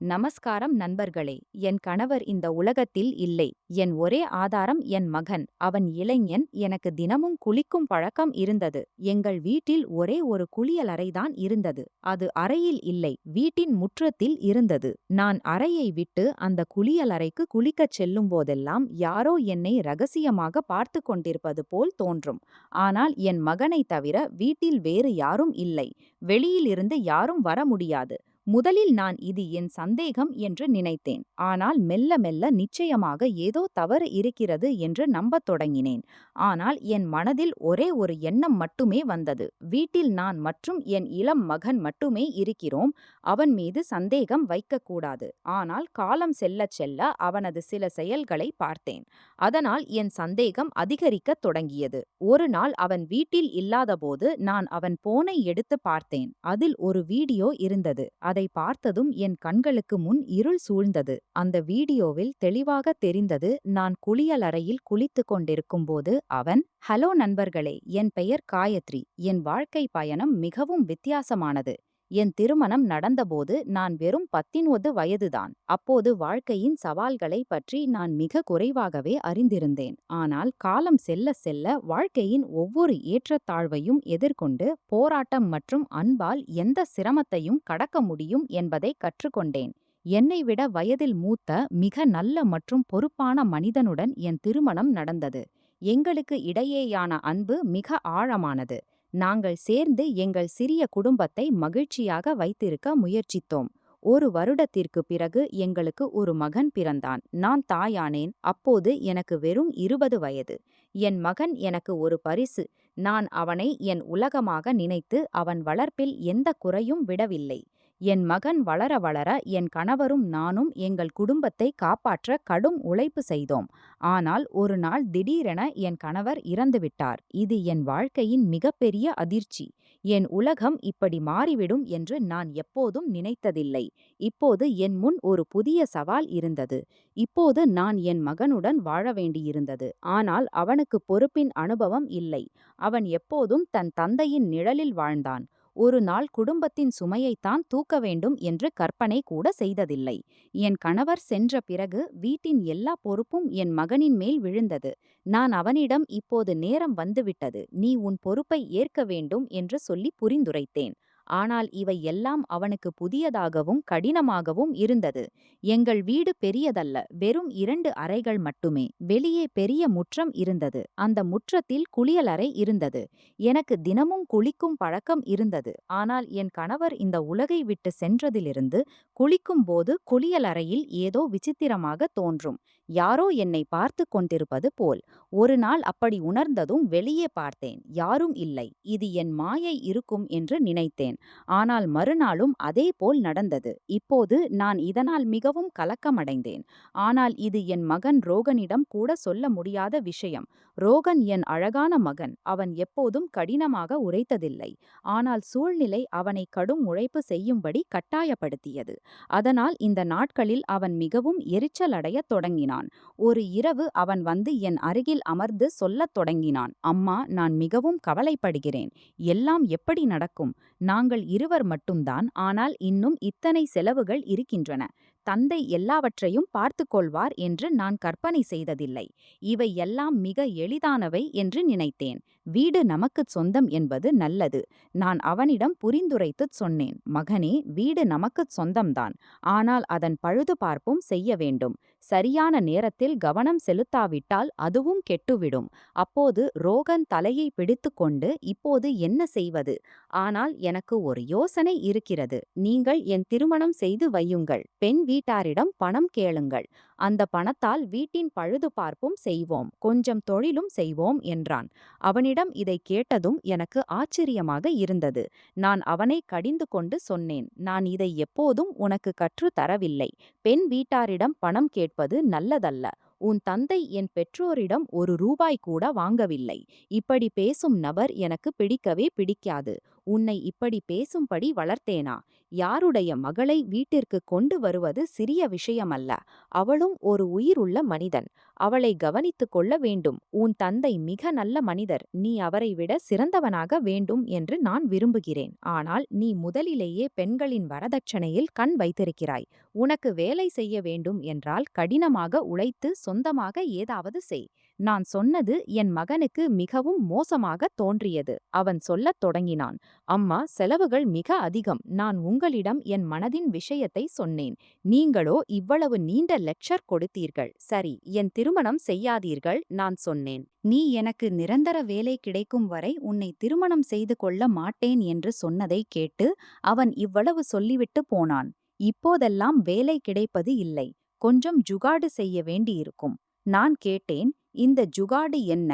நமஸ்காரம் நண்பர்களே. என் கணவர் இந்த உலகத்தில் இல்லை. என் ஒரே ஆதாரம் என் மகன். அவன் இளைஞன். எனக்கு தினமும் குளிக்கும் பழக்கம் இருந்தது. எங்கள் வீட்டில் ஒரே ஒரு குளியலறைதான் இருந்தது. அது அறையில் இல்லை, வீட்டின் முற்றத்தில் இருந்தது. நான் அறையை விட்டு அந்த குளியலறைக்கு குளிக்கச் செல்லும் போதெல்லாம் யாரோ என்னை ரகசியமாக பார்த்து கொண்டிருப்பது போல் தோன்றும். ஆனால் என் மகனைத் தவிர வீட்டில் வேறு யாரும் இல்லை. வெளியிலிருந்து யாரும் வர முடியாது. முதலில் நான் இது என் சந்தேகம் என்று நினைத்தேன். ஆனால் மெல்ல மெல்ல நிச்சயமாக ஏதோ தவறு இருக்கிறது என்று நம்பத் தொடங்கினேன். ஆனால் என் மனதில் ஒரே ஒரு எண்ணம் மட்டுமே வந்தது. வீட்டில் நான் மற்றும் என் இளம் மகன் மட்டுமே இருக்கிறோம். அவன் மீது சந்தேகம் வைக்கக்கூடாது. ஆனால் காலம் செல்லச் செல்ல அவனது சில செயல்களை பார்த்தேன். அதனால் என் சந்தேகம் அதிகரிக்கத் தொடங்கியது. ஒரு நாள் அவன் வீட்டில் இல்லாதபோது நான் அவன் போனை எடுத்து பார்த்தேன். அதில் ஒரு வீடியோ இருந்தது. அதை பார்த்ததும் என் கண்களுக்கு முன் இருள் சூழ்ந்தது. அந்த வீடியோவில் தெளிவாக தெரிந்தது, நான் குளியலறையில் குளித்துக் கொண்டிருக்கும்போது அவன். ஹலோ நண்பர்களே, என் பெயர் காயத்ரி. என் வாழ்க்கை பயணம் மிகவும் வித்தியாசமானது. என் திருமணம் நடந்தபோது நான் வெறும் 19 வயதுதான். அப்போது வாழ்க்கையின் சவால்களை பற்றி நான் மிக குறைவாகவே அறிந்திருந்தேன். ஆனால் காலம் செல்ல செல்ல வாழ்க்கையின் ஒவ்வொரு ஏற்றத்தாழ்வையும் எதிர்கொண்டு போராட்டம் மற்றும் அன்பால் எந்த சிரமத்தையும் கடக்க முடியும் என்பதை கற்றுக்கொண்டேன். என்னை விட வயதில் மூத்த மிக நல்ல மற்றும் பொறுப்பான மனிதனுடன் என் திருமணம் நடந்தது. எங்களுக்கு இடையேயான அன்பு மிக ஆழமானது. நாங்கள் சேர்ந்து எங்கள் சிறிய குடும்பத்தை மகிழ்ச்சியாக வைத்திருக்க முயற்சித்தோம். ஒரு வருடத்திற்கு பிறகு எங்களுக்கு ஒரு மகன் பிறந்தான். நான் தாயானேன். அப்போது எனக்கு வெறும் 20 வயது. என் மகன் எனக்கு ஒரு பரிசு. நான் அவனை என் உலகமாக நினைத்து அவன் வளர்ப்பில் எந்த குறையும் விடவில்லை. என் மகன் வளர வளர என் கணவரும் நானும் எங்கள் குடும்பத்தை காப்பாற்ற கடும் உழைப்பு செய்தோம். ஆனால் ஒரு நாள் திடீரென என் கணவர் இறந்துவிட்டார். இது என் வாழ்க்கையின் மிகப்பெரிய அதிர்ச்சி. என் உலகம் இப்படி மாறிவிடும் என்று நான் எப்போதும் நினைத்ததில்லை. இப்போது என் முன் ஒரு புதிய சவால் இருந்தது. இப்போது நான் என் மகனுடன் வாழ வேண்டியிருந்தது. ஆனால் அவனுக்கு பொறுப்பின் அனுபவம் இல்லை. அவன் எப்போதும் தன் தந்தையின் நிழலில் வாழ்ந்தான். ஒரு நாள் குடும்பத்தின் சுமையைத்தான் தூக்க வேண்டும் என்று கற்பனை கூட செய்ததில்லை. என் கணவர் சென்ற பிறகு வீட்டின் எல்லா பொறுப்பும் என் மகனின் மேல் விழுந்தது. நான் அவனிடம் இப்போது நேரம் வந்துவிட்டது, நீ உன் பொறுப்பை ஏற்க வேண்டும் என்று சொல்லி புரிந்துரைத்தேன். ஆனால் இவை எல்லாம் அவனுக்கு புதியதாகவும் கடினமாகவும் இருந்தது. எங்கள் வீடு பெரியதல்ல, வெறும் 2 அறைகள் மட்டுமே. வெளியே பெரிய முற்றம் இருந்தது. அந்த முற்றத்தில் குளியலறை இருந்தது. எனக்கு தினமும் குளிக்கும் பழக்கம் இருந்தது. ஆனால் என் கணவர் இந்த உலகை விட்டு சென்றதிலிருந்து குளிக்கும் போது குளியலறையில் ஏதோ விசித்திரமாக தோன்றும். யாரோ என்னை பார்த்து கொண்டிருப்பது போல். ஒரு நாள் அப்படி உணர்ந்ததும் வெளியே பார்த்தேன். யாரும் இல்லை. இது என் மாயை இருக்கும் என்று நினைத்தேன். ஆனால் மறுநாளும் அதே போல் நடந்தது. இப்போது நான் இதனால் மிகவும் கலக்கமடைந்தேன். ஆனால் இது என் மகன் ரோகனிடம் கூட சொல்ல முடியாத விஷயம். ரோகன் என் அழகான மகன். அவன் எப்போதும் கடினமாக உரைத்ததில்லை. ஆனால் சூழ்நிலை அவனை கடும் உழைப்பு செய்யும்படி கட்டாயப்படுத்தியது. அதனால் இந்த நாட்களில் அவன் மிகவும் எரிச்சலடையத் தொடங்கினான். ஒரு இரவு அவன் வந்து என் அருகில் அமர்ந்து சொல்லத் தொடங்கினான், அம்மா, நான் மிகவும் கவலைப்படுகிறேன். எல்லாம் எப்படி நடக்கும்? நாங்கள் இருவர் மட்டும்தான். ஆனால் இன்னும் இத்தனை செலவுகள் இருக்கின்றன. தந்தை எல்லாவற்றையும் பார்த்துக் கொள்வார் என்று நான் கற்பனை செய்ததில்லை. இவை எல்லாம் மிக எளிதானவை என்று நினைத்தேன். வீடு நமக்குச் சொந்தம் என்பது நல்லது. நான் அவனிடம் புரிந்துரைத்துச் சொன்னேன், மகனே, வீடு நமக்குச் சொந்தம்தான். ஆனால் அதன் பழுதுபார்ப்பும் செய்ய வேண்டும். சரியான நேரத்தில் கவனம் செலுத்தாவிட்டால் அதுவும் கெட்டுவிடும். அப்போது ரோகன் தலையை பிடித்துக்கொண்டு, இப்போது என்ன செய்வது? ஆனால் எனக்கு ஒரு யோசனை இருக்கிறது. நீங்கள் என் திருமணம் செய்து வையுங்கள். பெண் வீட்டாரிடம் பணம் கேளுங்கள். அந்த பணத்தால் வீட்டின் பழுதுபார்ப்பும் செய்வோம். கொஞ்சம் தொழிலும் செய்வோம் என்றான். அவனிடம் இதை கேட்டதும் எனக்கு ஆச்சரியமாக இருந்தது. நான் அவனை கடிந்து கொண்டு சொன்னேன், நான் இதை எப்போதும் உனக்கு கற்றுத் தரவில்லை. பெண் வீட்டாரிடம் பணம் கேட்பது நல்லதல்ல. உன் தந்தை என் பெற்றோரிடம் ஒரு ரூபாய் கூட வாங்கவில்லை. இப்படி பேசும் நபர் எனக்கு பிடிக்கவே பிடிக்காது. உன்னை இப்படி பேசும்படி வளர்த்தேனா? யாருடைய மகளை வீட்டிற்கு கொண்டு வருவது சிறிய விஷயமல்ல. அவளும் ஒரு உயிருள்ள மனிதன். அவளை கவனித்துக் கொள்ள வேண்டும். உன் தந்தை மிக நல்ல மனிதர். நீ அவரை விட சிறந்தவனாக வேண்டும் என்று நான் விரும்புகிறேன். ஆனால் நீ முதலிலேயே பெண்களின் வரதட்சணையில் கண் வைத்திருக்கிறாய். உனக்கு வேலை செய்ய வேண்டும் என்றால் கடினமாக உழைத்து சொந்தமாக ஏதாவது செய். நான் சொன்னது என் மகனுக்கு மிகவும் மோசமாக தோன்றியது. அவன் சொல்லத் தொடங்கினான். அம்மா, செலவுகள் மிக அதிகம். நான் உங்களிடம் என் மனதின் விஷயத்தை சொன்னேன். நீங்களோ இவ்வளவு நீண்ட லெக்சர் கொடுத்தீர்கள். சரி, என் திருமணம் செய்யாதீர்கள் நான் சொன்னேன். நீ எனக்கு நிரந்தர வேலை கிடைக்கும் வரை உன்னை திருமணம் செய்து கொள்ள மாட்டேன் என்று சொன்னதை கேட்டு அவன் இவ்வளவு சொல்லிவிட்டு போனான். இப்போதெல்லாம் வேலை கிடைப்பது இல்லை. கொஞ்சம் ஜுகாடு செய்ய வேண்டியிருக்கும். நான் கேட்டேன், இந்த ஜுகாடு என்ன?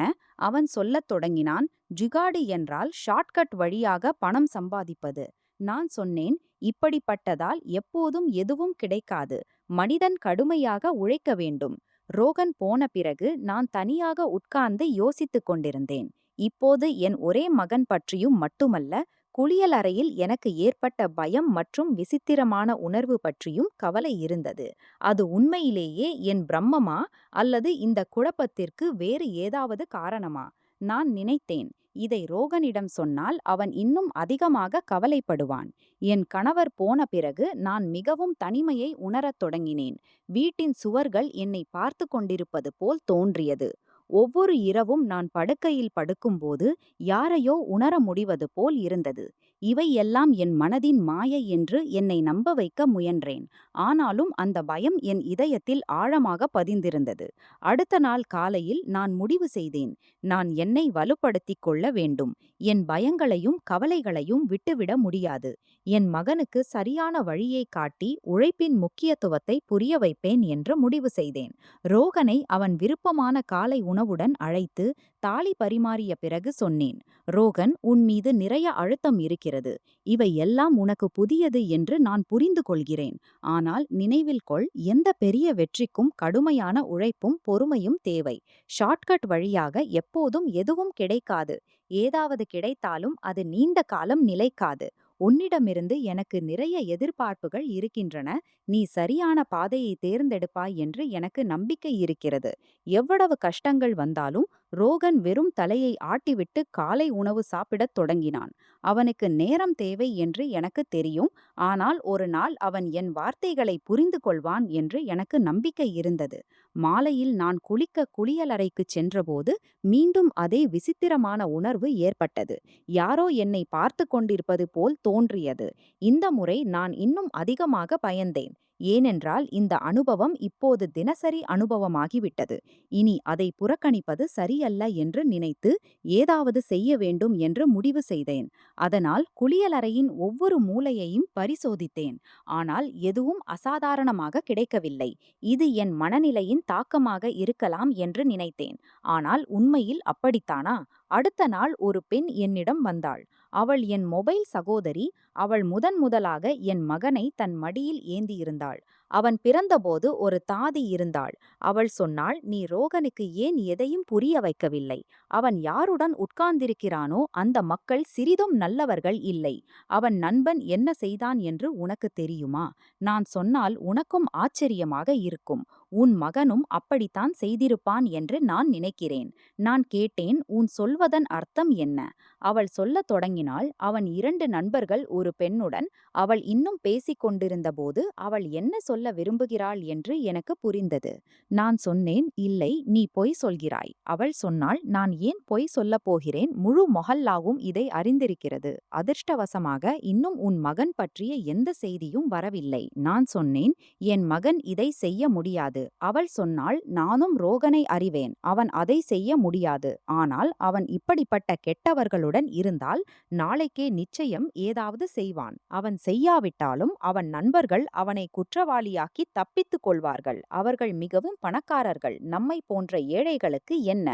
அவன் சொல்லத் தொடங்கினான். ஜுகாடு என்றால் ஷார்ட்கட் வழியாக பணம் சம்பாதிப்பது. நான் சொன்னேன், இப்படிப்பட்டதால் எப்போதும் எதுவும் கிடைக்காது. மனிதன் கடுமையாக உழைக்க வேண்டும். ரோகன் போன பிறகு நான் தனியாக உட்கார்ந்து யோசித்துக் கொண்டிருந்தேன். இப்போது என் ஒரே மகன் பற்றியும் மட்டுமல்ல, குளியலறையில் எனக்கு ஏற்பட்ட பயம் மற்றும் விசித்திரமான உணர்வு பற்றியும் கவலை இருந்தது. அது உண்மையிலேயே என் பிரம்மமா, அல்லது இந்த குழப்பத்திற்கு வேறு ஏதாவது காரணமா? நான் நினைத்தேன், இதை ரோகனிடம் சொன்னால் அவன் இன்னும் அதிகமாக கவலைப்படுவான். என் கணவர் போன பிறகு நான் மிகவும் தனிமையை உணரத் தொடங்கினேன். வீட்டின் சுவர்கள் என்னை பார்த்து கொண்டிருப்பது போல் தோன்றியது. ஒவ்வொரு இரவும் நான் படுக்கையில் படுக்கும்போது யாரையோ உணர முடிவது போல் இருந்தது. இவை எல்லாம் என் மனதின் மாயை என்று என்னை நம்ப வைக்க முயன்றேன். ஆனாலும் அந்த பயம் என் இதயத்தில் ஆழமாக பதிந்திருந்தது. அடுத்த நாள் காலையில் நான் முடிவு செய்தேன். நான் என்னை வலுப்படுத்திக் கொள்ள வேண்டும். என் பயங்களையும் கவலைகளையும் விட்டுவிட முடியாது. என் மகனுக்கு சரியான வழியை காட்டி உழைப்பின் முக்கியத்துவத்தை புரிய வைப்பேன் என்று முடிவு செய்தேன். ரோகனை அவன் விருப்பமான காலை உணவுடன் அழைத்து தாலி பரிமாறிய பிறகு சொன்னேன். ரோகன், உன் மீது நிறைய அழுத்தம் இருக்கிறது. இவை எல்லாம் உனக்கு புதியது என்று நான் புரிந்து கொள்கிறேன். ஆனால் நினைவில் கொள், எந்த பெரிய வெற்றிக்கும் கடுமையான உழைப்பும் பொறுமையும் தேவை. ஷார்ட்கட் வழியாக எப்போதும் எதுவும் கிடைக்காது. ஏதாவது கிடைத்தாலும் அது நீண்ட காலம் நிலைக்காது. உன்னிடமிருந்து எனக்கு நிறைய எதிர்பார்ப்புகள் இருக்கின்றன. நீ சரியான பாதையை தேர்ந்தெடுப்பாய் என்று எனக்கு நம்பிக்கை இருக்கிறது. எவ்வளவு கஷ்டங்கள் வந்தாலும் ரோகன் வெறும் தலையை ஆட்டிவிட்டு காலை உணவு சாப்பிடத் தொடங்கினான். அவனுக்கு நேரம் தேவை என்று எனக்கு தெரியும். ஆனால் ஒரு நாள் அவன் என் வார்த்தைகளை புரிந்து கொள்வான் என்று எனக்கு நம்பிக்கை இருந்தது. மாலையில் நான் குளிக்க குளியலறைக்குச் சென்றபோது மீண்டும் அதே விசித்திரமான உணர்வு ஏற்பட்டது. யாரோ என்னை பார்த்து கொண்டிருப்பது போல் தோன்றியது. இந்த முறை நான் இன்னும் அதிகமாக பயந்தேன். ஏனென்றால் இந்த அனுபவம் இப்போது தினசரி அனுபவமாகிவிட்டது. இனி அதை புறக்கணிப்பது சரியல்ல என்று நினைத்து ஏதாவது செய்ய வேண்டும் என்று முடிவு செய்தேன். அதனால் குளியலறையின் ஒவ்வொரு மூலையையும் பரிசோதித்தேன். ஆனால் எதுவும் அசாதாரணமாக கிடைக்கவில்லை. இது என் மனநிலையின் தாக்கமாக இருக்கலாம் என்று நினைத்தேன். ஆனால் உண்மையில் அப்படித்தானா? அடுத்த நாள் ஒரு பெண் என்னிடம் வந்தாள். அவள் என் மொபைல் சகோதரி. அவள் முதலாக என் மகனை தன் மடியில் ஏந்தியிருந்தாள். அவன் பிறந்தபோது ஒரு தாதி இருந்தாள். அவள் சொன்னாள், நீ ரோகனுக்கு ஏன் எதையும் புரிய வைக்கவில்லை? அவன் யாருடன் உட்கார்ந்திருக்கிறானோ அந்த மக்கள் சிறிதும் நல்லவர்கள் இல்லை. அவன் நண்பன் என்ன செய்தான் என்று உனக்கு தெரியுமா? நான் சொன்னால் உனக்கும் ஆச்சரியமாக இருக்கும். உன் மகனும் அப்படித்தான் செய்திருப்பான் என்று நான் நினைக்கிறேன். நான் கேட்டேன், உன் சொல்வதன் அர்த்தம் என்ன? அவள் சொல்லத் தொடங்கினாள். அவன் 2 நண்பர்கள் ஒரு பெண்ணுடன். அவள் இன்னும் பேசிக் கொண்டிருந்தபோது அவள் என்ன சொல்ல விரும்புகிறாள் என்று எனக்கு புரிந்தது. நான் சொன்னேன், இல்லை, நீ பொய் சொல்கிறாய். அவள் சொன்னாள், நான் ஏன் பொய் சொல்லப் போகிறேன்? முழு மொஹல்லாவும் இதை அறிந்திருக்கிறது. அதிர்ஷ்டவசமாக இன்னும் உன் மகன் பற்றிய எந்த செய்தியும் வரவில்லை. நான் சொன்னேன், என் மகன் இதை செய்ய முடியாது. அவள் சொன்னாள், நானும் ரோகனை அறிவேன். அவன் அதை செய்ய முடியாது. ஆனால் அவன் இப்படிப்பட்ட கெட்டவர்களுடன் இருந்தால் நாளைக்கே நிச்சயம் ஏதாவது செய்வான். அவன் செய்யாவிட்டாலும் அவன் நண்பர்கள் அவனை குற்றவாளியாக்கி தப்பித்துக் கொள்வார்கள். அவர்கள் மிகவும் பணக்காரர்கள். நம்மை போன்ற ஏழைகளுக்கு என்ன?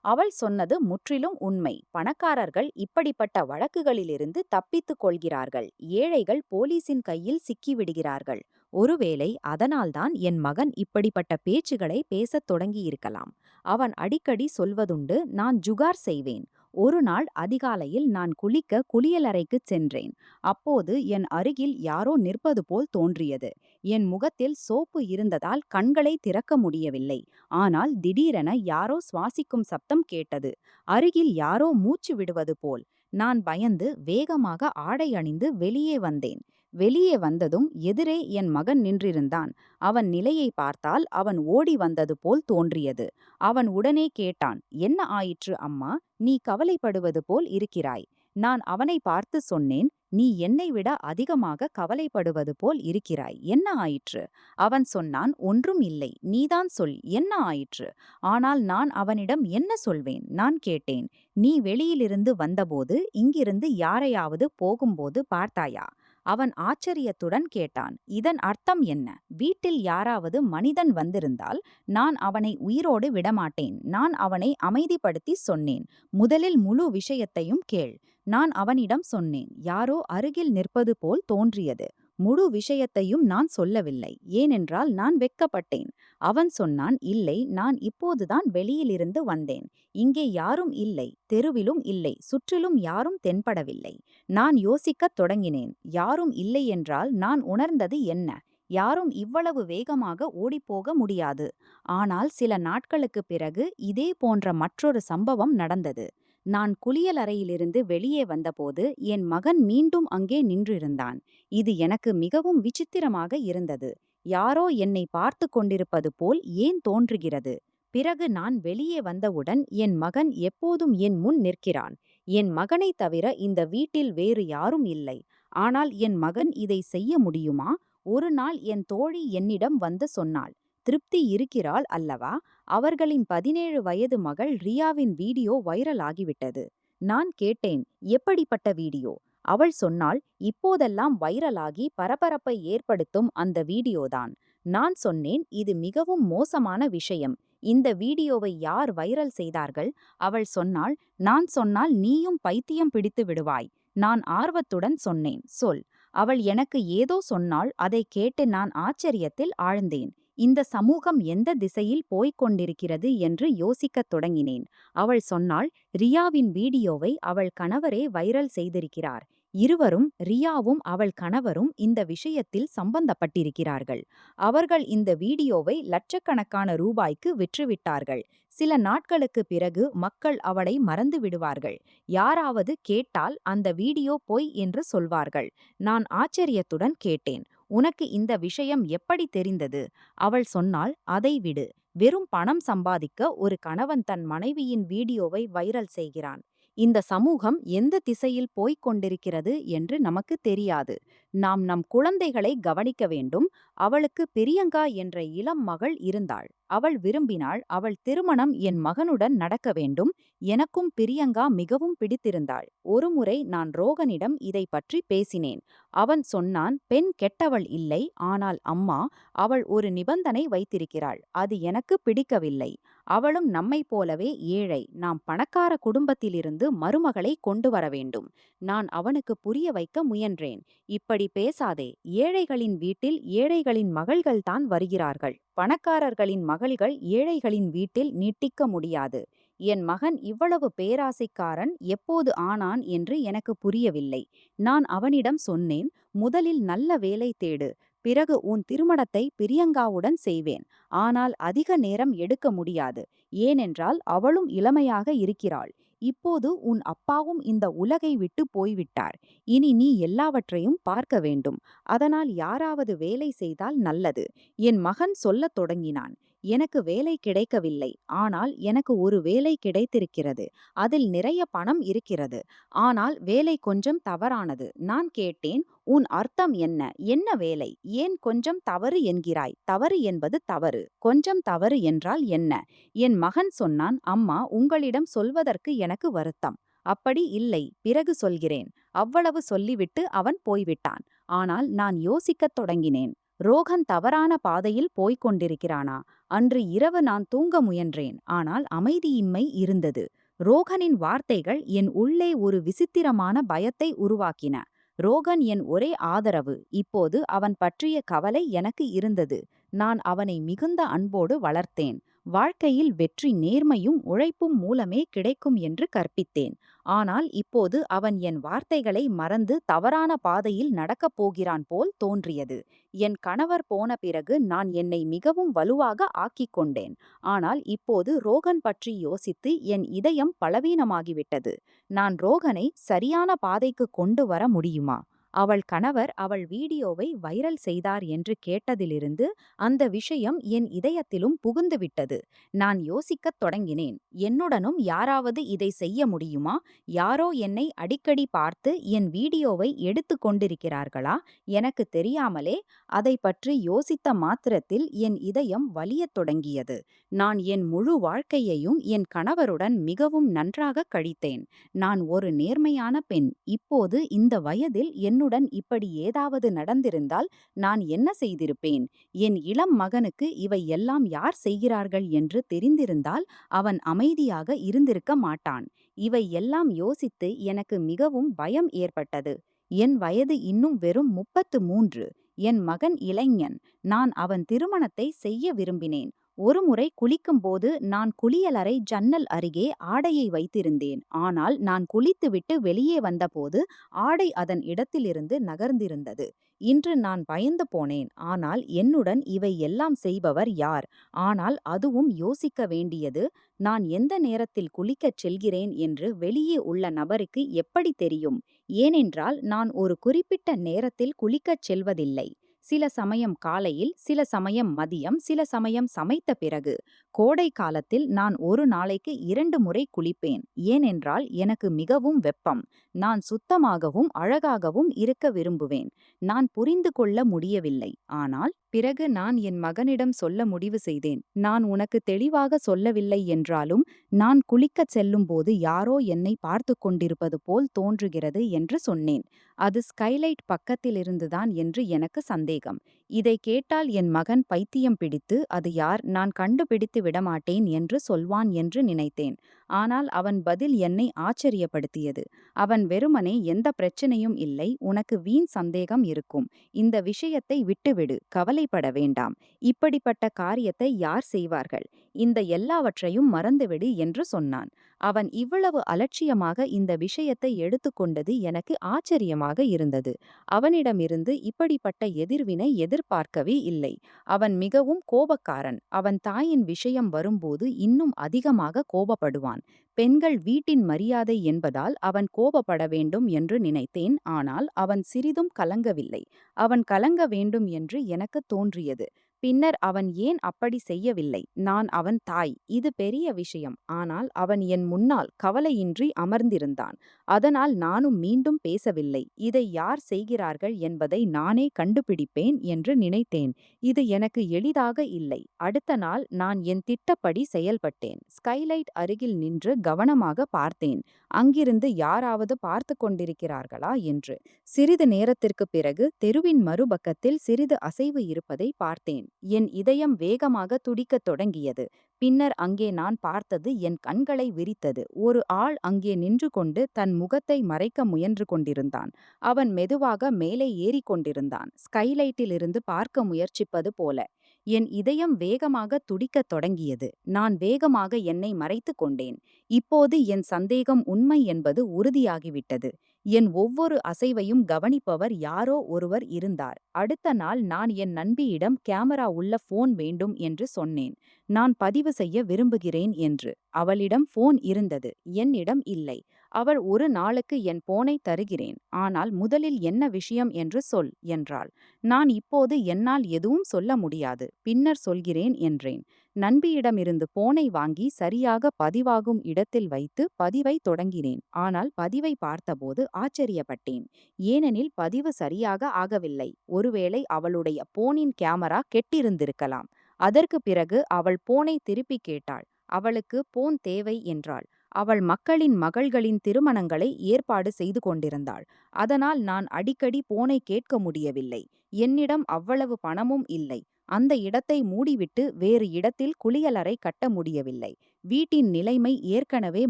அவள் சொன்னது முற்றிலும் உண்மை. பணக்காரர்கள் இப்படிப்பட்ட வழக்குகளிலிருந்து தப்பித்துக் கொள்கிறார்கள். ஏழைகள் போலீசின் கையில் சிக்கிவிடுகிறார்கள். ஒருவேளை அதனால்தான் என் மகன் இப்படிப்பட்ட பேச்சுகளை பேசத் தொடங்கியிருக்கலாம். அவன் அடிக்கடி சொல்வதுண்டு, நான் ஜுகார் செய்வேன். ஒரு நாள் அதிகாலையில் நான் குளிக்க குளியலறைக்குச் சென்றேன். அப்போது என் அருகில் யாரோ நிற்பது போல் தோன்றியது. என் முகத்தில் சோப்பு இருந்ததால் கண்களை திறக்க முடியவில்லை. ஆனால் திடீரென யாரோ சுவாசிக்கும் சப்தம் கேட்டது. அருகில் யாரோ மூச்சு விடுவது போல். நான் பயந்து வேகமாக ஆடை அணிந்து வெளியே வந்தேன். வெளியே வந்ததும் எதிரே என் மகன் நின்றிருந்தான். அவன் நிலையை பார்த்தால் அவன் ஓடி வந்தது போல் தோன்றியது. அவன் உடனே கேட்டான், "என்ன ஆயிற்று அம்மா? நீ கவலைப்படுவது போல் இருக்கிறாய்." நான் அவனை பார்த்து சொன்னேன், "நீ என்னை விட அதிகமாக கவலைப்படுவது போல் இருக்கிறாய். என்ன ஆயிற்று?" அவன் சொன்னான், "ஒன்றும் இல்லை. நீதான் சொல், என்ன ஆயிற்று?" ஆனால் நான் அவனிடம் என்ன சொல்வேன்? நான் கேட்டேன், "நீ வெளியிலிருந்து வந்தபோது இங்கிருந்து யாரையாவது போகும்போது பார்த்தாயா?" அவன் ஆச்சரியத்துடன் கேட்டான், "இதன் அர்த்தம் என்ன? வீட்டில் யாராவது மனிதன் வந்திருந்தால் நான் அவனை உயிரோடு விடமாட்டேன்." நான் அவனை அமைதிப்படுத்தி சொன்னேன், "முதலில் முழு விஷயத்தையும் கேள்." நான் அவனிடம் சொன்னேன், "யாரோ அருகில் நிற்பது போல் தோன்றியது." முழு விஷயத்தையும் நான் சொல்லவில்லை, ஏனென்றால் நான் வெட்கப்பட்டேன். அவன் சொன்னான், "இல்லை, நான் இப்போதுதான் வெளியிலிருந்து வந்தேன். இங்கே யாரும் இல்லை, தெருவிலும் இல்லை, சுற்றிலும் யாரும் தென்படவில்லை." நான் யோசிக்கத் தொடங்கினேன். யாரும் இல்லை என்றால் நான் உணர்ந்தது என்ன? யாரும் இவ்வளவு வேகமாக ஓடிப்போக முடியாது. ஆனால் சில நாட்களுக்குப் பிறகு இதே போன்ற மற்றொரு சம்பவம் நடந்தது. நான் குளியலறையிலிருந்து வெளியே வந்தபோது என் மகன் மீண்டும் அங்கே நின்றிருந்தான். இது எனக்கு மிகவும் விசித்திரமாக இருந்தது. யாரோ என்னை பார்த்து கொண்டிருப்பது போல் ஏன் தோன்றுகிறது? பிறகு நான் வெளியே வந்தவுடன் என் மகன் எப்போதும் என் முன் நிற்கிறான். என் மகனைத் தவிர இந்த வீட்டில் வேறு யாரும் இல்லை. ஆனால் என் மகன் இதை செய்ய முடியுமா? ஒரு நாள் என் தோழி என்னிடம் வந்து சொன்னாள், "திருப்தி இருக்கிறாள் அல்லவா? அவர்களின் 17 வயது மகள் ரியாவின் வீடியோ வைரல் ஆகிவிட்டது." நான் கேட்டேன், "எப்படிப்பட்ட வீடியோ?" அவள் சொன்னாள், "இப்போதெல்லாம் வைரலாகி பரபரப்பை ஏற்படுத்தும் அந்த வீடியோதான்." நான் சொன்னேன், "இது மிகவும் மோசமான விஷயம். இந்த வீடியோவை யார் வைரல் செய்தார்கள்?" அவள் சொன்னாள், "நான் சொன்னால் நீயும் பைத்தியம் பிடித்து விடுவாய்." நான் ஆர்வத்துடன் சொன்னேன், "சொல்." அவள் எனக்கு ஏதோ சொன்னாள். அதைக் கேட்டு நான் ஆச்சரியத்தில் ஆழ்ந்தேன். இந்த சமூகம் எந்த திசையில் போய்க் கொண்டிருக்கிறது என்று யோசிக்கத் தொடங்கினேன். அவள் சொன்னாள், "ரியாவின் வீடியோவை அவள் கணவரே வைரல் செய்திருக்கிறார். இருவரும், ரியாவும் அவள் கணவரும், இந்த விஷயத்தில் சம்பந்தப்பட்டிருக்கிறார்கள். அவர்கள் இந்த வீடியோவை லட்சக்கணக்கான ரூபாய்க்கு விற்றுவிட்டார்கள். சில நாட்களுக்குப் பிறகு மக்கள் அவளை மறந்து விடுவார்கள். யாராவது கேட்டால் அந்த வீடியோ பொய் என்று சொல்வார்கள்." நான் ஆச்சரியத்துடன் கேட்டேன், "உனக்கு இந்த விஷயம் எப்படி தெரிந்தது?" அவள் சொன்னாள், "அதை விடு. வெறும் பணம் சம்பாதிக்க ஒரு கணவன் தன் மனைவியின் வீடியோவை வைரல் செய்கிறான். இந்த சமூகம் எந்த திசையில் போய்க் கொண்டிருக்கிறது என்று நமக்கு தெரியாது. நாம் நம் குழந்தைகளை கவனிக்க வேண்டும்." அவளுக்கு பிரியங்கா என்ற இளம் மகள் இருந்தாள். அவள் விரும்பினாள். அவள் திருமணம் என் மகனுடன் நடக்க வேண்டும். எனக்கும் பிரியங்கா மிகவும் பிடித்திருந்தாள். ஒருமுறை நான் ரோகனிடம் இதை பற்றி பேசினேன். அவன் சொன்னான், "பெண் கெட்டவள் இல்லை. ஆனால் அம்மா, அவள் ஒரு நிபந்தனை வைத்திருக்கிறாள். அது எனக்கு பிடிக்கவில்லை. அவளும் நம்மைப் போலவே ஏழை. நாம் பணக்கார குடும்பத்திலிருந்து மருமகளை கொண்டு வர வேண்டும்." நான் அவனுக்கு புரிய வைக்க முயன்றேன். "இப்படி பேசாதே. ஏழைகளின் வீட்டில் ஏழைகளின் மகள்கள்தான் வருகிறார்கள். பணக்காரர்களின் மகள்கள் ஏழைகளின் வீட்டில் நீட்டிக்க முடியாது." என் மகன் இவ்வளவு பேராசைக்காரன் எப்போது ஆனான் என்று எனக்கு புரியவில்லை. நான் அவனிடம் சொன்னேன், "முதலில் நல்ல வேலை தேடு. பிறகு உன் திருமணத்தை பிரியங்காவுடன் செய்வேன். ஆனால் அதிக நேரம் எடுக்க முடியாது. ஏனென்றால் அவளும் இளமையாக இருக்கிறாள். இப்போது உன் அப்பாவும் இந்த உலகை விட்டு போய்விட்டார். இனி நீ எல்லாவற்றையும் பார்க்க வேண்டும். அதனால் யாராவது வேலை செய்தால் நல்லது." என் மகன் சொல்லத் தொடங்கினான், "எனக்கு வேலை கிடைக்கவில்லை. ஆனால் எனக்கு ஒரு வேலை கிடைத்திருக்கிறது. அதில் நிறைய பணம் இருக்கிறது. ஆனால் வேலை கொஞ்சம் தவறானது." நான் கேட்டேன், "உன் அர்த்தம் என்ன? என்ன வேலை? ஏன் கொஞ்சம் தவறு என்கிறாய்? தவறு என்பது தவறு. கொஞ்சம் தவறு என்றால் என்ன?" என் மகன் சொன்னான், "அம்மா, உங்களிடம் சொல்வதற்கு எனக்கு வருத்தம். அப்படி இல்லை, பிறகு சொல்கிறேன்." அவ்வளவு சொல்லிவிட்டு அவன் போய்விட்டான். ஆனால் நான் யோசிக்கத் தொடங்கினேன். ரோகன் தவறான பாதையில் போய்க் கொண்டிருக்கிறானா? அன்று இரவு நான் தூங்க முயன்றேன். ஆனால் அமைதியின்மை இருந்தது. ரோகனின் வார்த்தைகள் என் உள்ளே ஒரு விசித்திரமான பயத்தை உருவாக்கின. ரோகன் என் ஒரே ஆதரவு. இப்போது அவன் பற்றிய கவலை எனக்கு இருந்தது. நான் அவனை மிகுந்த அன்போடு வளர்த்தேன். வாழ்க்கையில் வெற்றி நேர்மையும் உழைப்பும் மூலமே கிடைக்கும் என்று கற்பித்தேன். ஆனால் இப்போது அவன் என் வார்த்தைகளை மறந்து தவறான பாதையில் நடக்கப் போகிறான் போல் தோன்றியது. என் கணவர் போன பிறகு நான் என்னை மிகவும் வலுவாக ஆக்கிக் கொண்டேன். ஆனால் இப்போது ரோகன் பற்றி யோசித்து என் இதயம் பலவீனமாகிவிட்டது. நான் ரோகனை சரியான பாதைக்கு கொண்டு வர முடியுமா? அவள் கணவர் அவள் வீடியோவை வைரல் செய்தார் என்று கேட்டதிலிருந்து அந்த விஷயம் என் இதயத்திலும் புகுந்துவிட்டது. நான் யோசிக்கத் தொடங்கினேன். என்னுடனும் யாராவது இதை செய்ய முடியுமா? யாரோ என்னை அடிக்கடி பார்த்து என் வீடியோவை எடுத்து கொண்டிருக்கிறார்களா? எனக்கு தெரியாமலே அதை பற்றி யோசித்த மாத்திரத்தில் என் இதயம் வலியத் தொடங்கியது. நான் என் முழு வாழ்க்கையையும் என் கணவருடன் மிகவும் நன்றாக கழித்தேன். நான் ஒரு நேர்மையான பெண். இப்போது இந்த வயதில் என்னுடன் இப்படி ஏதாவது நடந்திருந்தால் நான் என்ன செய்திருப்பேன்? என் இளம் மகனுக்கு இவை எல்லாம் யார் செய்கிறார்கள் என்று தெரிந்திருந்தால் அவன் அமைதியாக இருந்திருக்க மாட்டான். இவை எல்லாம் யோசித்து எனக்கு மிகவும் பயம் ஏற்பட்டது. என் வயது இன்னும் வெறும் 33. என் மகன் இளைஞன். நான் அவன் திருமணத்தை செய்ய விரும்பினேன். ஒருமுறை குளிக்கும்போது நான் குளியலறை ஜன்னல் அருகே ஆடையை வைத்திருந்தேன். ஆனால் நான் குளித்துவிட்டு வெளியே வந்தபோது ஆடை அதன் இடத்திலிருந்து நகர்ந்திருந்தது. இன்று நான் பயந்து போனேன். ஆனால் என்னுடன் இவை எல்லாம் செய்பவர் யார்? ஆனால் அதுவும் யோசிக்க வேண்டியது, நான் எந்த நேரத்தில் குளிக்கச் செல்கிறேன் என்று வெளியே உள்ள நபருக்கு எப்படி தெரியும்? ஏனென்றால் நான் ஒரு குறிப்பிட்ட நேரத்தில் குளிக்கச் செல்வதில்லை. சில சமயம் காலையில், சில சமயம் மதியம், சில சமயம் சமைத்த பிறகு. கோடை காலத்தில் நான் ஒரு நாளைக்கு 2 முறை குளிப்பேன். ஏனென்றால் எனக்கு மிகவும் வெப்பம். நான் சுத்தமாகவும் அழகாகவும் இருக்க விரும்புவேன். நான் புரிந்து கொள்ள முடியவில்லை. ஆனால் பிறகு நான் என் மகனிடம் சொல்ல முடிவு செய்தேன். நான் உனக்கு தெளிவாக சொல்லவில்லை என்றாலும் நான் குளிக்கச் செல்லும்போது யாரோ என்னை பார்த்து கொண்டிருப்பது போல் தோன்றுகிறது என்று சொன்னேன். அது ஸ்கைலைட் பக்கத்திலிருந்துதான் என்று எனக்கு சந்தேகம். இதை கேட்டால் என் மகன் பைத்தியம் பிடித்து அது யார், நான் கண்டுபிடித்து விடமாட்டேன் என்று சொல்வான் என்று நினைத்தேன். ஆனால் அவன் பதில் என்னை ஆச்சரியப்படுத்தியது. அவன் வெறுமனே எந்த பிரச்சனையும் இல்லை, உனக்கு வீண் சந்தேகம் இருக்கும். இந்த விஷயத்தை விட்டுவிடு, கவலைப்பட வேண்டாம். இப்படிப்பட்ட காரியத்தை யார் செய்வார்கள்? இந்த எல்லாவற்றையும் மறந்துவிடு என்று சொன்னான். அவன் இவ்வளவு அலட்சியமாக இந்த விஷயத்தை எடுத்துக்கொண்டது எனக்கு ஆச்சரியமாக இருந்தது. அவனிடமிருந்து இப்படிப்பட்ட எதிர்வினை எதிர்பார்க்கவே இல்லை. அவன் மிகவும் கோபக்காரன். அவன் தாயின் விஷயம் வரும்போது இன்னும் அதிகமாக கோபப்படுவான். பெண்கள் வீட்டின் மரியாதை என்பதால் அவன் கோபப்பட வேண்டும் என்று நினைத்தேன். ஆனால் அவன் சிறிதும் கலங்கவில்லை. அவன் கலங்க வேண்டும் என்று எனக்கு தோன்றியது. பின்னர் அவன் ஏன் அப்படி செய்யவில்லை? நான் அவன் தாய். இது பெரிய விஷயம். ஆனால் அவன் என் முன்னால் கவலையின்றி அமர்ந்திருந்தான். அதனால் நானும் மீண்டும் பேசவில்லை. இதை யார் செய்கிறார்கள் என்பதை நானே கண்டுபிடிப்பேன் என்று நினைத்தேன். இது எனக்கு எளிதாக இல்லை. அடுத்த நாள் நான் என் திட்டப்படி செயல்பட்டேன். ஸ்கைலைட் அருகில் நின்று கவனமாக பார்த்தேன். அங்கிருந்து யாராவது பார்த்து கொண்டிருக்கிறார்களா என்று. சிறிது நேரத்திற்கு பிறகு தெருவின் மறுபக்கத்தில் சிறிது அசைவு இருப்பதை பார்த்தேன். என் இதயம் வேகமாக துடிக்கத் தொடங்கியது. பின்னர் அங்கே நான் பார்த்தது என் கண்களை விரித்தது. ஒரு ஆள் அங்கே நின்று கொண்டு தன் முகத்தை மறைக்க முயன்று கொண்டிருந்தான். அவன் மெதுவாக மேலே ஏறிக் கொண்டிருந்தான், ஸ்கைலைட்டிலிருந்து பார்க்க முயற்சிப்பது போல. என் இதயம் வேகமாக துடிக்கத் தொடங்கியது. நான் வேகமாக என்னை மறைத்துக் கொண்டேன். இப்போது என் சந்தேகம் உண்மை என்பது உறுதியாகிவிட்டது. என் ஒவ்வொரு அசைவையும் கவனிப்பவர் யாரோ ஒருவர் இருந்தார். அடுத்த நாள் நான் என் நண்பியிடம் கேமரா உள்ள போன் வேண்டும் என்று சொன்னேன். நான் பதிவு செய்ய விரும்புகிறேன் என்று. அவளிடம் போன் இருந்தது, என்னிடம் இல்லை. அவள் ஒரு நாளுக்கு என் போனை தருகிறேன். ஆனால் முதலில் என்ன விஷயம் என்று சொல் என்றாள். நான் இப்போது என்னால் எதுவும் சொல்ல முடியாது, பின்னர் சொல்கிறேன் என்றேன். நண்பியிடமிருந்து போனை வாங்கி சரியாக பதிவாகும் இடத்தில் வைத்து பதிவை தொடங்கினேன். ஆனால் பதிவை பார்த்தபோது ஆச்சரியப்பட்டேன். ஏனெனில் பதிவு சரியாக ஆகவில்லை. ஒருவேளை அவளுடைய போனின் கேமரா கெட்டிருந்திருக்கலாம். அதற்கு பிறகு அவள் போனை திருப்பி கேட்டாள். அவளுக்கு போன் தேவை என்றாள். அவள் மக்களின் மகள்களின் திருமணங்களை ஏற்பாடு செய்து கொண்டிருந்தாள். அதனால் நான் அடிக்கடி போனை கேட்க முடியவில்லை. என்னிடம் அவ்வளவு பணமும் இல்லை. அந்த இடத்தை மூடிவிட்டு வேறு இடத்தில் குளியலறை கட்ட முடியவில்லை. வீட்டின் நிலைமை ஏற்கனவே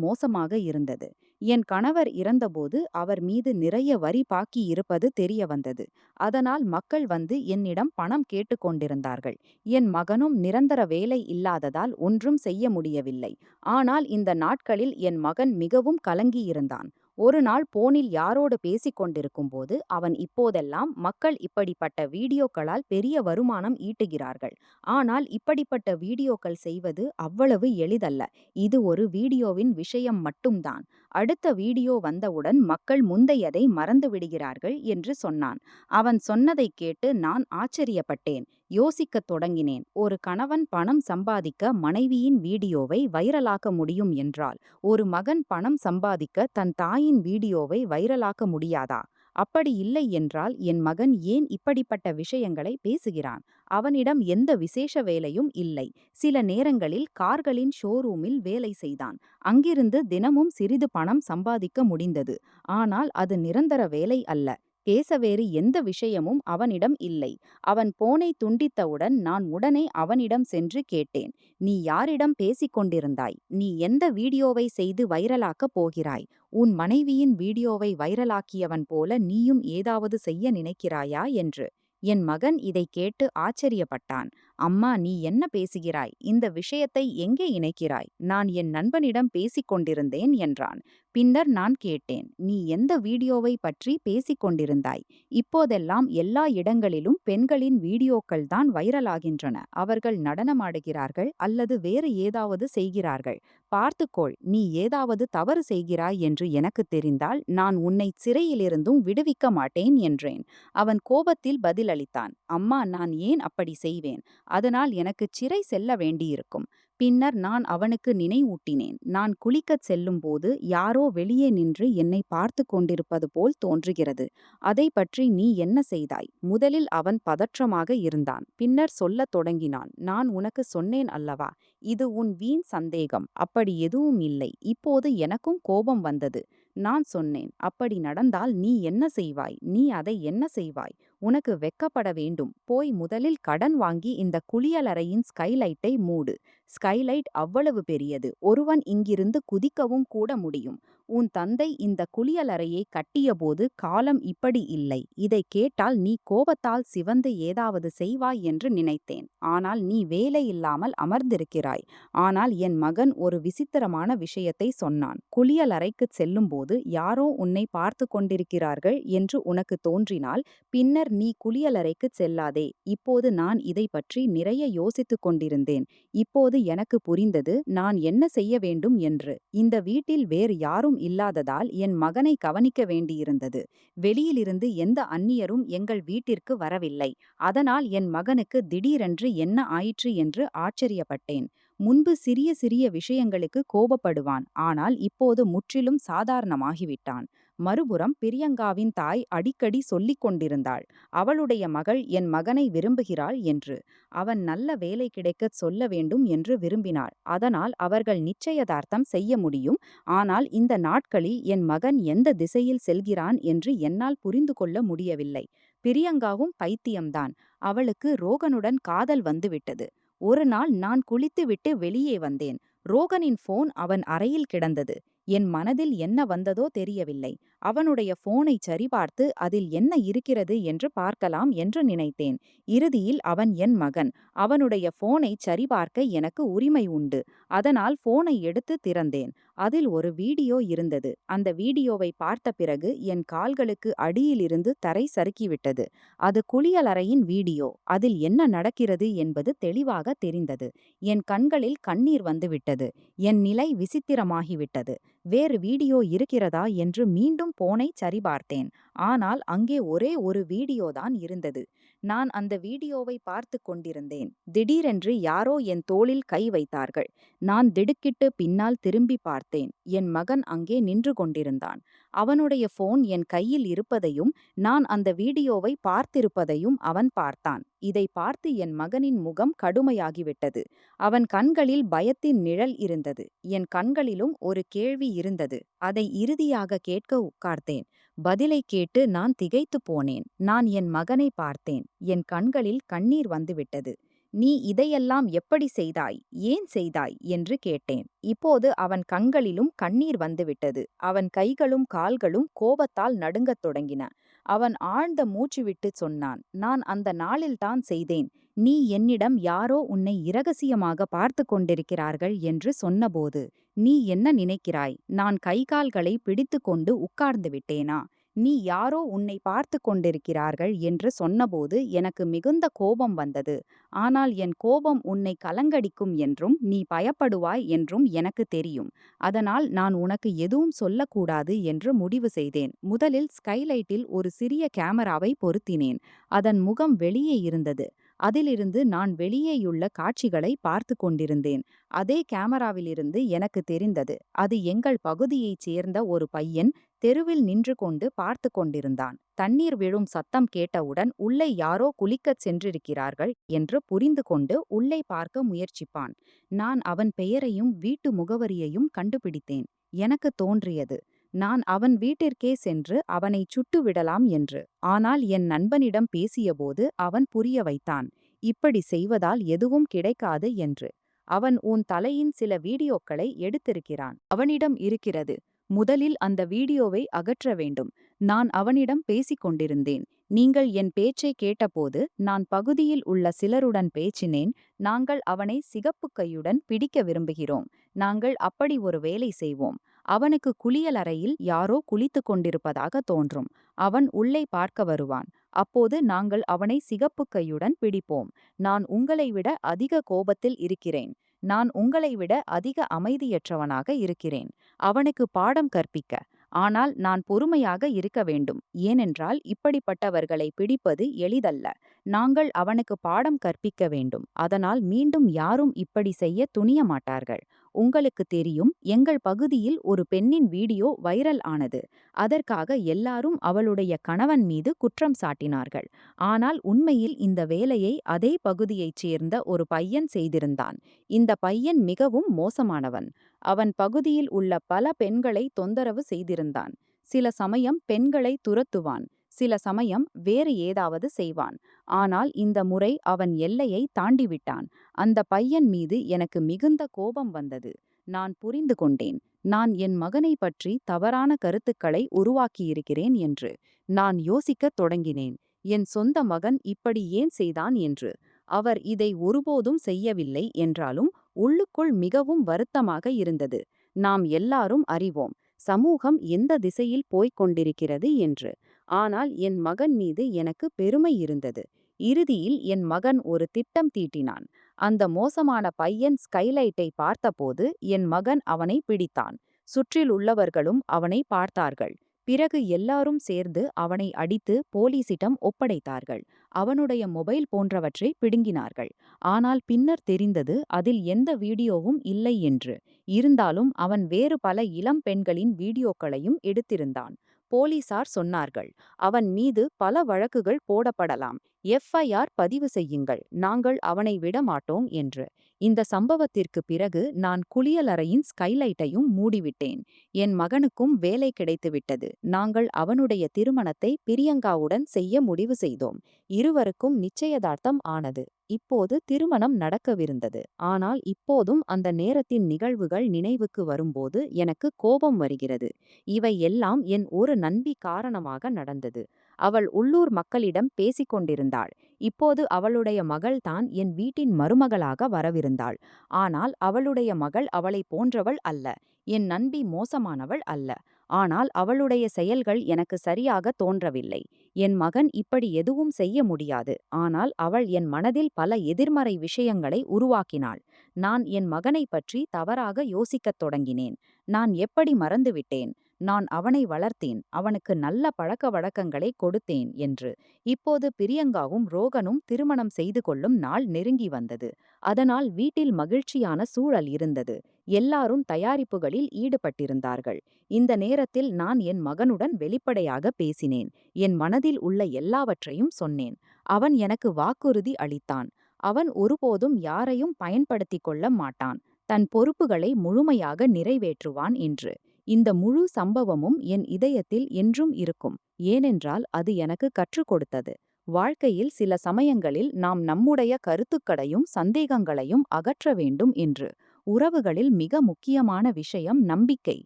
மோசமாக இருந்தது. என் கணவர் இறந்தபோது அவர் மீது நிறைய வரி பாக்கி இருப்பது தெரிய வந்தது. அதனால் மக்கள் வந்து என்னிடம் பணம் கேட்டுக்கொண்டிருந்தார்கள். என் மகனும் நிரந்தர வேலை இல்லாததால் ஒன்றும் செய்ய முடியவில்லை. ஆனால் இந்த நாட்களில் என் மகன் மிகவும் கலங்கியிருந்தான். ஒரு நாள் போனில் யாரோடு பேசிக் கொண்டிருக்கும்போது அவன் இப்போதெல்லாம் மக்கள் இப்படிப்பட்ட வீடியோக்களால் பெரிய வருமானம் ஈட்டுகிறார்கள். ஆனால் இப்படிப்பட்ட வீடியோக்கள் செய்வது அவ்வளவு எளிதல்ல. இது ஒரு வீடியோவின் விஷயம் மட்டும்தான். அடுத்த வீடியோ வந்தவுடன் மக்கள் முந்தையதை மறந்து விடுகிறார்கள் என்று சொன்னான். அவன் சொன்னதைக் கேட்டு நான் ஆச்சரியப்பட்டேன். யோசிக்கத் தொடங்கினேன். ஒரு கணவன் பணம் சம்பாதிக்க மனைவியின் வீடியோவை வைரலாக்க முடியும் என்றால், ஒரு மகன் பணம் சம்பாதிக்க தன் தாயின் வீடியோவை வைரலாக்க முடியாதா? அப்படி இல்லை என்றால் என் மகன் ஏன் இப்படிப்பட்ட விஷயங்களை பேசுகிறான்? அவனிடம் எந்த விசேஷ வேலையும் இல்லை. சில நேரங்களில் கார்களின் ஷோரூமில் வேலை செய்தான். அங்கிருந்து தினமும் சிறிது பணம் சம்பாதிக்க முடிந்தது. ஆனால் அது நிரந்தர வேலை அல்ல. பேச வேறு எந்த விஷயமும் அவனிடம் இல்லை. அவன் போனை துண்டித்தவுடன் நான் உடனே அவனிடம் சென்று கேட்டேன். நீ யாரிடம் பேசிக் கொண்டிருந்தாய்? நீ எந்த வீடியோவை செய்து வைரலாக்கப் போகிறாய்? உன் மனைவியின் வீடியோவை வைரலாக்கியவன் போல நீயும் ஏதாவது செய்ய நினைக்கிறாயா என்று. என் மகன் இதைக் கேட்டு ஆச்சரியப்பட்டான். அம்மா, நீ என்ன பேசுகிறாய்? இந்த விஷயத்தை எங்கே இணைக்கிறாய்? நான் என் நண்பனிடம் பேசிக் கொண்டிருந்தேன் என்றான். பின்னர் நான் கேட்டேன், நீ எந்த வீடியோவை பற்றி பேசிக் கொண்டிருந்தாய்? இப்போதெல்லாம் எல்லா இடங்களிலும் பெண்களின் வீடியோக்கள் தான் வைரலாகின்றன. அவர்கள் நடனமாடுகிறார்கள் அல்லது வேறு ஏதாவது செய்கிறார்கள். பார்த்துக்கொள், நீ ஏதாவது தவறு செய்கிறாய் என்று எனக்கு தெரிந்தால் நான் உன்னை சிறையிலிருந்தும் விடுவிக்க மாட்டேன் என்றேன். அவன் கோபத்தில் பதிலளித்தான். அம்மா, நான் ஏன் அப்படி செய்வேன்? அதனால் எனக்கு சிறை செல்ல வேண்டியிருக்கும். பின்னர் நான் அவனுக்கு நினைவூட்டினேன். நான் குளிக்கச் செல்லும்போது யாரோ வெளியே நின்று என்னை பார்த்து கொண்டிருப்பது போல் தோன்றுகிறது. அதை பற்றி நீ என்ன செய்தாய்? முதலில் அவன் பதற்றமாக இருந்தான். பின்னர் சொல்லத் தொடங்கினான். நான் உனக்கு சொன்னேன் அல்லவா? இது உன் வீண் சந்தேகம். அப்படி எதுவும் இல்லை. இப்போது எனக்கும் கோபம் வந்தது. நான் சொன்னேன், அப்படி நடந்தால் நீ என்ன செய்வாய்? நீ அதை என்ன செய்வாய்? உனக்கு வெட்கப்பட வேண்டும். போய் முதலில் கடன் வாங்கி இந்த குளியலறையின் ஸ்கைலைட்டை மூடு. ஸ்கைலைட் அவ்வளவு பெரியது. ஒருவன் இங்கிருந்து குதிக்கவும் கூட முடியும். உன் தந்தை இந்த குளியலறையை கட்டியபோது காலம் இப்படி இல்லை. இதை கேட்டால் நீ கோபத்தால் சிவந்து ஏதாவது செய்வாய் என்று நினைத்தேன். ஆனால் நீ வேலை இல்லாமல் அமர்ந்திருக்கிறாய். ஆனால் என் மகன் ஒரு விசித்திரமான விஷயத்தை சொன்னான். குளியலறைக்குச் செல்லும்போது யாரோ உன்னை பார்த்து கொண்டிருக்கிறார்கள் என்று உனக்கு தோன்றினால் பின்னர் நீ குளியலறைக்குச் செல்லாதே. இப்போது நான் இதை பற்றி நிறைய யோசித்துக் கொண்டிருந்தேன். இப்போது எனக்கு புரிந்தது நான் என்ன செய்ய வேண்டும் என்று. இந்த வீட்டில் வேறு யாரும் இல்லாததால் என் மகனை கவனிக்க வேண்டியிருந்தது. வெளியிலிருந்து எந்த அந்நியரும் எங்கள் வீட்டிற்கு வரவில்லை. அதனால் என் மகனுக்கு திடீரென்று என்ன ஆயிற்று என்று ஆச்சரியப்பட்டேன். முன்பு சிறிய சிறிய விஷயங்களுக்கு கோபப்படுவான். ஆனால் இப்போது முற்றிலும் சாதாரணமாகிவிட்டான். மறுபுறம் பிரியங்காவின் தாய் அடிக்கடி சொல்லிக் கொண்டிருந்தாள். அவளுடைய மகள் என் மகனை விரும்புகிறாள் என்று. அவன் நல்ல வேலை கிடைக்கச் சொல்ல வேண்டும் என்று விரும்பினாள். அதனால் அவர்கள் நிச்சயதார்த்தம் செய்ய முடியும். ஆனால் இந்த நாட்களில் என் மகன் எந்த திசையில் செல்கிறான் என்று என்னால் புரிந்து கொள்ள முடியவில்லை. பிரியங்காவும் பைத்தியம்தான். அவளுக்கு ரோகனுடன் காதல் வந்துவிட்டது. ஒரு நாள் நான் குளித்துவிட்டு வெளியே வந்தேன். ரோகனின் போன் அவன் அறையில் கிடந்தது. என் மனதில் என்ன வந்ததோ தெரியவில்லை. அவனுடைய போனை சரிபார்த்து அதில் என்ன இருக்கிறது என்று பார்க்கலாம் என்று நினைத்தேன். இறுதியில் அவன் என் மகன். அவனுடைய போனை சரிபார்க்க எனக்கு உரிமை உண்டு. அதனால் போனை எடுத்து திறந்தேன். அதில் ஒரு வீடியோ இருந்தது. அந்த வீடியோவை பார்த்த பிறகு என் கால்களுக்கு அடியிலிருந்து தரை சறுக்கிவிட்டது. அது குளியலறையின் வீடியோ. அதில் என்ன நடக்கிறது என்பது தெளிவாக தெரிந்தது. என் கண்களில் கண்ணீர் வந்துவிட்டது. என் நிலை விசித்திரமாகிவிட்டது. வேறு வீடியோ இருக்கிறதா என்று மீண்டும் போனை சரிபார்த்தேன். ஆனால் அங்கே ஒரே ஒரு வீடியோதான் இருந்தது. நான் அந்த வீடியோவை பார்த்து கொண்டிருந்தேன். திடீரென்று யாரோ என் தோளில் கை வைத்தார்கள். நான் திடுக்கிட்டு பின்னால் திரும்பி பார்த்தேன். என் மகன் அங்கே நின்று கொண்டிருந்தான். அவனுடைய போன் என் கையில் இருப்பதையும் நான் அந்த வீடியோவை பார்த்திருப்பதையும் அவன் பார்த்தான். இதை பார்த்து என் மகனின் முகம் கடுமையாகிவிட்டது. அவன் கண்களில் பயத்தின் நிழல் இருந்தது. என் கண்களிலும் ஒரு கேள்வி இருந்தது. அதை இறுதியாக கேட்க உட்கார்ந்தேன். பதிலை கேட்டு நான் திகைத்துப் போனேன். நான் என் மகனை பார்த்தேன். என் கண்களில் கண்ணீர் வந்துவிட்டது. "நீ இதையெல்லாம் எப்படி செய்தாய்? ஏன் செய்தாய்?" என்று கேட்டேன். இப்போது அவன் கண்களிலும் கண்ணீர் வந்துவிட்டது. அவன் கைகளும் கால்களும் கோபத்தால் நடுங்கத் தொடங்கின. அவன் ஆழ்ந்த மூச்சு விட்டுச் சொன்னான், "நான் அந்த நாளில்தான் செய்தேன். நீ என்னிடம் யாரோ உன்னை இரகசியமாக பார்த்து கொண்டிருக்கிறார்கள் என்று சொன்னபோது நீ என்ன நினைக்கிறாய்? நான் கைகால்களை பிடித்துக்கொண்டு உட்கார்ந்து விட்டேனா? நீ யாரோ உன்னை பார்த்து கொண்டிருக்கிறார்கள் என்று சொன்னபோது எனக்கு மிகுந்த கோபம் வந்தது. ஆனால் என் கோபம் உன்னை கலங்கடிக்கும் என்றும் நீ பயப்படுவாய் என்றும் எனக்கு தெரியும். அதனால் நான் உனக்கு எதுவும் சொல்லக்கூடாது என்று முடிவு செய்தேன். முதலில் ஸ்கைலைட்டில் ஒரு சிறிய கேமராவை பொருத்தினேன். அதன் முகம் வெளியே இருந்தது. அதிலிருந்து நான் வெளியேயுள்ள காட்சிகளை பார்த்து கொண்டிருந்தேன். அதே கேமராவிலிருந்து எனக்கு தெரிந்தது, அது எங்கள் பகுதியைச் சேர்ந்த ஒரு பையன் தெருவில் நின்று கொண்டு பார்த்து கொண்டிருந்தான். தண்ணீர் விழும் சத்தம் கேட்டவுடன் உள்ளே யாரோ குளிக்கச் சென்றிருக்கிறார்கள் என்று புரிந்து கொண்டு உள்ளே பார்க்க முயற்சிப்பான். நான் அவன் பெயரையும் வீட்டு முகவரியையும் கண்டுபிடித்தேன். எனக்கு தோன்றியது, நான் அவன் வீட்டிற்கே சென்று அவனைச் சுட்டுவிடலாம் என்று. ஆனால் என் நண்பனிடம் பேசியபோது அவன் புரிய வைத்தான், இப்படி செய்வதால் எதுவும் கிடைக்காது என்று. அவன் உன் தலையின் சில வீடியோக்களை எடுத்திருக்கிறான். அவனிடம் இருக்கிறது. முதலில் அந்த வீடியோவை அகற்ற வேண்டும். நான் அவனிடம் பேசிக் கொண்டிருந்தேன். நீங்கள் என் பேச்சை கேட்டபோது நான் பகுதியில் உள்ள சிலருடன் பேசினேன். நாங்கள் அவனை சிகப்பு கையுடன் பிடிக்க விரும்புகிறோம். நாங்கள் அப்படி ஒரு வேலை செய்வோம். அவனுக்கு குளியலறையில் யாரோ குளித்துக் கொண்டிருப்பதாக தோன்றும். அவன் உள்ளே பார்க்க வருவான். அப்போது நாங்கள் அவனை சிகப்பு கையுடன் பிடிப்போம். நான் உங்களை விட அதிக கோபத்தில் இருக்கிறேன். நான் உங்களை விட அதிக அமைதியற்றவனாக இருக்கிறேன். அவனுக்கு பாடம் கற்பிக்க. ஆனால் நான் பொறுமையாக இருக்க வேண்டும். ஏனென்றால் இப்படிப்பட்டவர்களை பிடிப்பது எளிதல்ல. நாங்கள் அவனுக்கு பாடம் கற்பிக்க வேண்டும். அதனால் மீண்டும் யாரும் இப்படி செய்ய துணிய மாட்டார்கள். உங்களுக்கு தெரியும், எங்கள் பகுதியில் ஒரு பெண்ணின் வீடியோ வைரல் ஆனது. அதற்காக எல்லாரும் அவளுடைய கணவன் மீது குற்றம் சாட்டினார்கள். ஆனால் உண்மையில் இந்த வேலையை அதே பகுதியைச் சேர்ந்த ஒரு பையன் செய்திருந்தான். இந்த பையன் மிகவும் மோசமானவன். அவன் பகுதியில் உள்ள பல பெண்களை தொந்தரவு செய்திருந்தான். சில சமயம் பெண்களை துரத்துவான். சில சமயம் வேறு ஏதாவது செய்வான். ஆனால் இந்த முறை அவன் எல்லையை தாண்டிவிட்டான். அந்த பையன் மீது எனக்கு மிகுந்த கோபம் வந்தது. நான் புரிந்து கொண்டேன், நான் என் மகனை பற்றி தவறான கருத்துக்களை உருவாக்கியிருக்கிறேன் என்று. நான் யோசிக்கத் தொடங்கினேன், என் சொந்த மகன் இப்படி ஏன் செய்தான் என்று. அவர் இதை ஒருபோதும் செய்யவில்லை என்றாலும் உள்ளுக்குள் மிகவும் வருத்தமாக இருந்தது. நாம் எல்லாரும் அறிவோம், சமூகம் எந்த திசையில் போய்க் கொண்டிருக்கிறது என்று. ஆனால் என் மகன் மீது எனக்கு பெருமை இருந்தது. இறுதியில் என் மகன் ஒரு திட்டம் தீட்டினான். அந்த மோசமான பையன் ஸ்கைலைட்டை பார்த்தபோது என் மகன் அவனை பிடித்தான். சுற்றில் உள்ளவர்களும் அவனை பார்த்தார்கள். பிறகு எல்லாரும் சேர்ந்து அவனை அடித்து போலீசிடம் ஒப்படைத்தார்கள். அவனுடைய மொபைல் போன்றவற்றை பிடுங்கினார்கள். ஆனால் பின்னர் தெரிந்தது, அதில் எந்த வீடியோவும் இல்லை என்று. இருந்தாலும் அவன் வேறு பல இளம் பெண்களின் வீடியோக்களையும் எடுத்திருந்தான். போலீசார் சொன்னார்கள், அவன் மீது பல வழக்குகள் போடப்படலாம். FIR பதிவு செய்யுங்கள். நாங்கள் அவனை விட மாட்டோம் என்று. இந்த சம்பவத்திற்கு பிறகு நான் குளியலறையின் ஸ்கைலைட்டையும் மூடிவிட்டேன். என் மகனுக்கும் வேலை கிடைத்துவிட்டது. நாங்கள் அவனுடைய திருமணத்தை பிரியங்காவுடன் செய்ய முடிவு செய்தோம். இருவருக்கும் நிச்சயதார்த்தம் ஆனது. இப்போது திருமணம் நடக்கவிருந்தது. ஆனால் இப்போதும் அந்த நேரத்தின் நிகழ்வுகள் நினைவுக்கு வரும்போது எனக்கு கோபம் வருகிறது. இவை எல்லாம் என் ஒரு நண்பி காரணமாக நடந்தது. அவள் உள்ளூர் மக்களிடம் பேசிக் கொண்டிருந்தாள். இப்போது அவளுடைய மகள்தான் என் வீட்டின் மருமகளாக வரவிருந்தாள். ஆனால் அவளுடைய மகள் அவளைப் போன்றவள் அல்ல. என் நண்பி மோசமானவள் அல்ல. ஆனால் அவளுடைய செயல்கள் எனக்கு சரியாக தோன்றவில்லை. என் மகன் இப்படி எதுவும் செய்ய முடியாது. ஆனால் அவள் என் மனதில் பல எதிர்மறை விஷயங்களை உருவாக்கினாள். நான் என் மகனைப் பற்றி தவறாக யோசிக்கத் தொடங்கினேன். நான் எப்படி மறந்துவிட்டேன்? நான் அவனை வளர்த்தேன், அவனுக்கு நல்ல பழக்க வழக்கங்களை கொடுத்தேன் என்று. இப்போது பிரியங்காவும் ரோகனும் திருமணம் செய்து கொள்ளும் நாள் நெருங்கி வந்தது. அதனால் வீட்டில் மகிழ்ச்சியான சூழல் இருந்தது. எல்லாரும் தயாரிப்புகளில் ஈடுபட்டிருந்தார்கள். இந்த நேரத்தில் நான் என் மகனுடன் வெளிப்படையாக பேசினேன். என் மனதில் உள்ள எல்லாவற்றையும் சொன்னேன். அவன் எனக்கு வாக்குறுதி அளித்தான். அவன் ஒருபோதும் யாரையும் பயன்படுத்திக் கொள்ள மாட்டான். தன் பொறுப்புகளை முழுமையாக நிறைவேற்றுவான் என்று. இந்த முழு சம்பவமும் என் இதயத்தில் என்றும் இருக்கும். ஏனென்றால் அது எனக்கு கற்றுக் கொடுத்தது. வாழ்க்கையில் சில சமயங்களில் நாம் நம்முடைய கருத்துக்களையும் சந்தேகங்களையும் அகற்ற வேண்டும் என்று. உறவுகளில் மிக முக்கியமான விஷயம் நம்பிக்கை.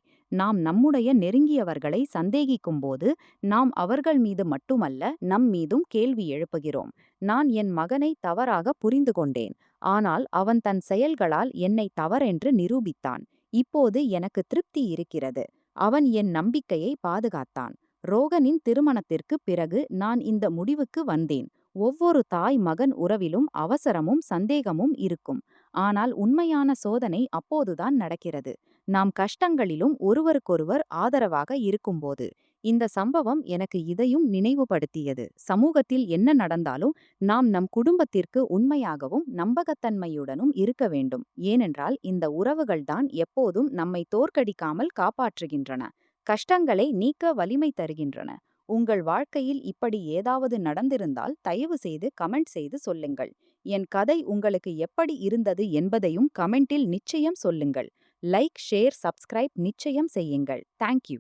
நாம் நம்முடைய நெருங்கியவர்களை சந்தேகிக்கும்போது நாம் அவர்கள் மீது மட்டுமல்ல நம் மீதும் கேள்வி எழுப்புகிறோம். நான் என் மகனை தவறாக புரிந்து கொண்டேன். ஆனால் அவன் தன் செயல்களால் என்னை தவறென்று நிரூபித்தான். இப்போது எனக்கு திருப்தி இருக்கிறது. அவன் என் நம்பிக்கையை பாதுகாத்தான். ரோகனின் திருமணத்திற்கு பிறகு நான் இந்த முடிவுக்கு வந்தேன். ஒவ்வொரு தாய் மகன் உறவிலும் அவசரமும் சந்தேகமும் இருக்கும். ஆனால் உண்மையான சோதனை அப்போதுதான் நடக்கிறது. நாம் கஷ்டங்களிலும் ஒருவருக்கொருவர் ஆதரவாக இருக்கும்போது. இந்த சம்பவம் எனக்கு இதையும் நினைவுபடுத்தியது. சமூகத்தில் என்ன நடந்தாலும் நாம் நம் குடும்பத்திற்கு உண்மையாகவும் நம்பகத்தன்மையுடனும் இருக்க வேண்டும். ஏனென்றால் இந்த உறவுகள்தான் எப்போதும் நம்மை தோற்கடிக்காமல் காப்பாற்றுகின்றன. கஷ்டங்களை நீக்க வலிமை தருகின்றன. உங்கள் வாழ்க்கையில் இப்படி ஏதாவது நடந்திருந்தால் தயவு செய்து கமெண்ட் செய்து சொல்லுங்கள். என் கதை உங்களுக்கு எப்படி இருந்தது என்பதையும் கமெண்டில் நிச்சயம் சொல்லுங்கள். லைக், ஷேர், சப்ஸ்கிரைப் நிச்சயம் செய்யுங்கள். தேங்க்யூ.